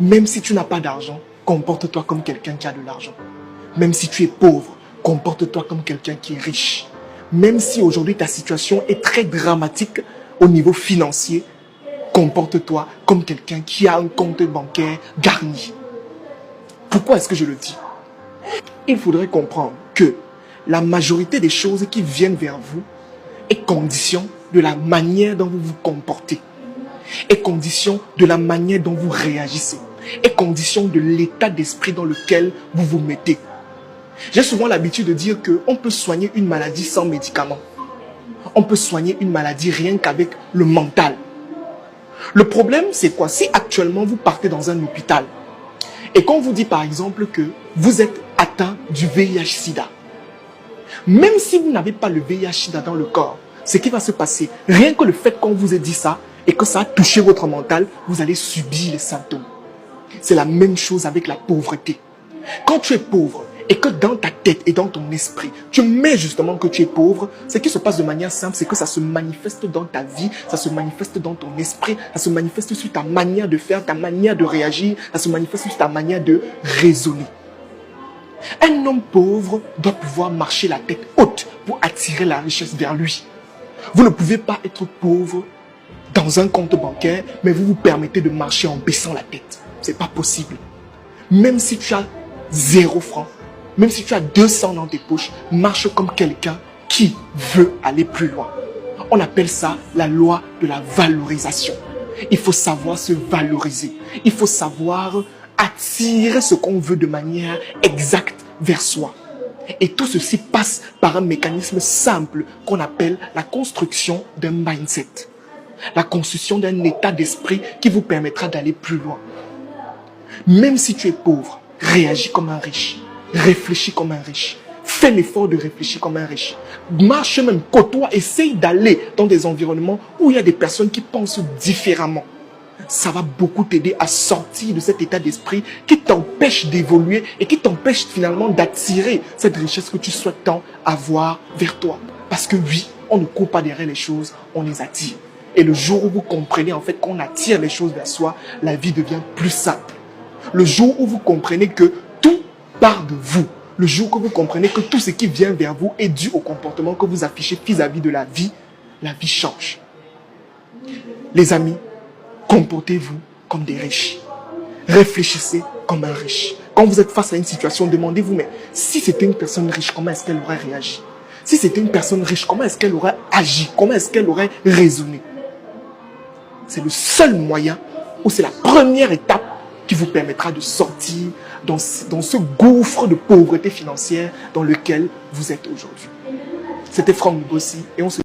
Même si tu n'as pas d'argent, comporte-toi comme quelqu'un qui a de l'argent. Même si tu es pauvre, comporte-toi comme quelqu'un qui est riche. Même si aujourd'hui ta situation est très dramatique au niveau financier, comporte-toi comme quelqu'un qui a un compte bancaire garni. Pourquoi est-ce que je le dis? Il faudrait comprendre que la majorité des choses qui viennent vers vous est condition de la manière dont vous vous comportez, est condition de la manière dont vous réagissez, est condition de l'état d'esprit dans lequel vous vous mettez. J'ai souvent l'habitude de dire qu'on peut soigner une maladie sans médicaments. On peut soigner une maladie rien qu'avec le mental. Le problème, c'est quoi? Si actuellement vous partez dans un hôpital et qu'on vous dit par exemple que vous êtes atteint du VIH-Sida, même si vous n'avez pas le VIH-Sida dans le corps, ce qui va se passer, rien que le fait qu'on vous ait dit ça et que ça a touché votre mental, vous allez subir les symptômes. C'est la même chose avec la pauvreté. Quand tu es pauvre et que dans ta tête et dans ton esprit, tu mets justement que tu es pauvre, ce qui se passe de manière simple, c'est que ça se manifeste dans ta vie, ça se manifeste dans ton esprit, ça se manifeste sur ta manière de faire, ta manière de réagir, ça se manifeste sur ta manière de raisonner. Un homme pauvre doit pouvoir marcher la tête haute pour attirer la richesse vers lui. Vous ne pouvez pas être pauvre dans un compte bancaire, mais vous vous permettez de marcher en baissant la tête. C'est pas possible. Même si tu as 0 francs, même si tu as 200 dans tes poches, marche comme quelqu'un qui veut aller plus loin. On appelle ça la loi de la valorisation. Il faut savoir se valoriser. Il faut savoir attirer ce qu'on veut de manière exacte vers soi. Et tout ceci passe par un mécanisme simple qu'on appelle la construction d'un mindset. La construction d'un état d'esprit qui vous permettra d'aller plus loin. Même si tu es pauvre, réagis comme un riche. Réfléchis comme un riche. Fais l'effort de réfléchir comme un riche. Marche même, côtoie, essaye d'aller dans des environnements où il y a des personnes qui pensent différemment. Ça va beaucoup t'aider à sortir de cet état d'esprit qui t'empêche d'évoluer et qui t'empêche finalement d'attirer cette richesse que tu souhaites tant avoir vers toi. Parce que oui, on ne court pas derrière les choses, on les attire. Et le jour où vous comprenez en fait qu'on attire les choses vers soi, la vie devient plus simple. Le jour où vous comprenez que tout part de vous, le jour où vous comprenez que tout ce qui vient vers vous est dû au comportement que vous affichez vis-à-vis de la vie change. Les amis, comportez-vous comme des riches. Réfléchissez comme un riche. Quand vous êtes face à une situation, demandez-vous, mais si c'était une personne riche, comment est-ce qu'elle aurait réagi? Si c'était une personne riche, comment est-ce qu'elle aurait agi? Comment est-ce qu'elle aurait raisonné? C'est le seul moyen, ou c'est la première étape qui vous permettra de sortir dans ce gouffre de pauvreté financière dans lequel vous êtes aujourd'hui. C'était Franck Bossi et on se...